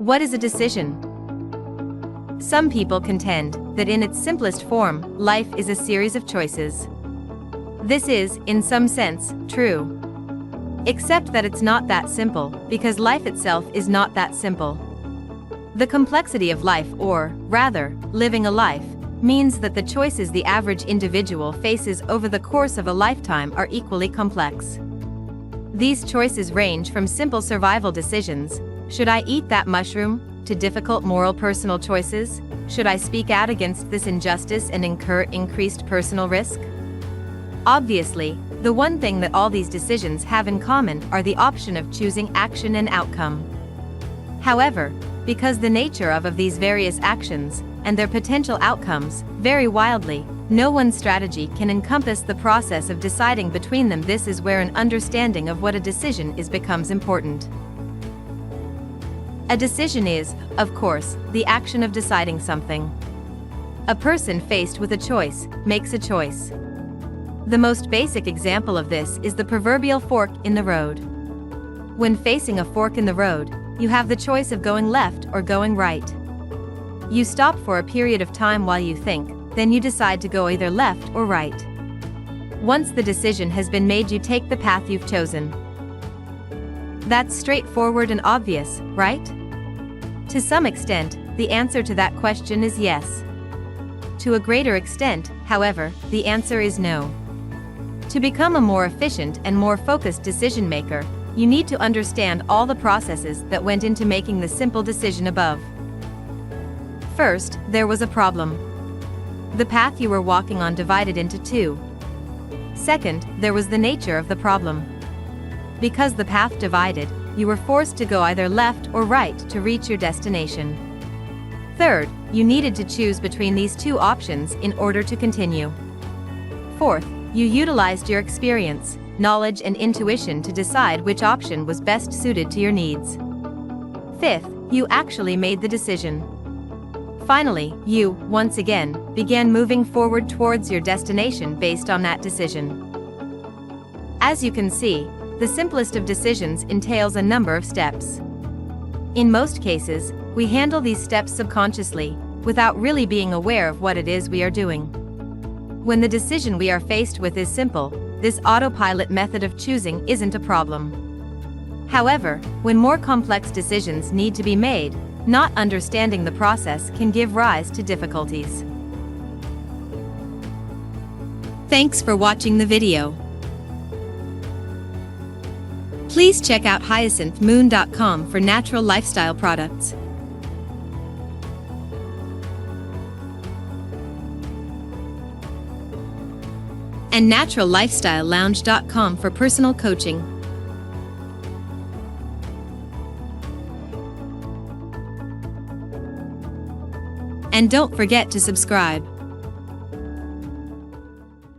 What is a decision? Some people contend that in its simplest form, life is a series of choices. This is, in some sense, true. Except that it's not that simple, because life itself is not that simple. The complexity of life, or, rather, living a life, means that the choices the average individual faces over the course of a lifetime are equally complex. These choices range from simple survival decisions, should I eat that mushroom, to difficult moral personal choices, should I speak out against this injustice and incur increased personal risk? Obviously, the one thing that all these decisions have in common are the option of choosing action and outcome. However, because the nature of these various actions, and their potential outcomes, vary wildly, no one strategy can encompass the process of deciding between them. This is where an understanding of what a decision is becomes important. A decision is, of course, the action of deciding something. A person faced with a choice, makes a choice. The most basic example of this is the proverbial fork in the road. When facing a fork in the road, you have the choice of going left or going right. You stop for a period of time while you think, then you decide to go either left or right. Once the decision has been made, you take the path you've chosen. That's straightforward and obvious, right? To some extent, the answer to that question is yes. To a greater extent, however, the answer is no. To become a more efficient and more focused decision maker, you need to understand all the processes that went into making the simple decision above. First, there was a problem. The path you were walking on divided into two. Second, there was the nature of the problem. Because the path divided, you were forced to go either left or right to reach your destination. Third, you needed to choose between these two options in order to continue. Fourth, you utilized your experience, knowledge and intuition to decide which option was best suited to your needs. Fifth, you actually made the decision. Finally, you, once again, began moving forward towards your destination based on that decision. As you can see, the simplest of decisions entails a number of steps. In most cases, we handle these steps subconsciously, without really being aware of what it is we are doing. When the decision we are faced with is simple, this autopilot method of choosing isn't a problem. However, when more complex decisions need to be made, not understanding the process can give rise to difficulties. Thanks for watching the video. Please check out hyacinthmoon.com for natural lifestyle products. And naturallifestylelounge.com for personal coaching. And don't forget to subscribe.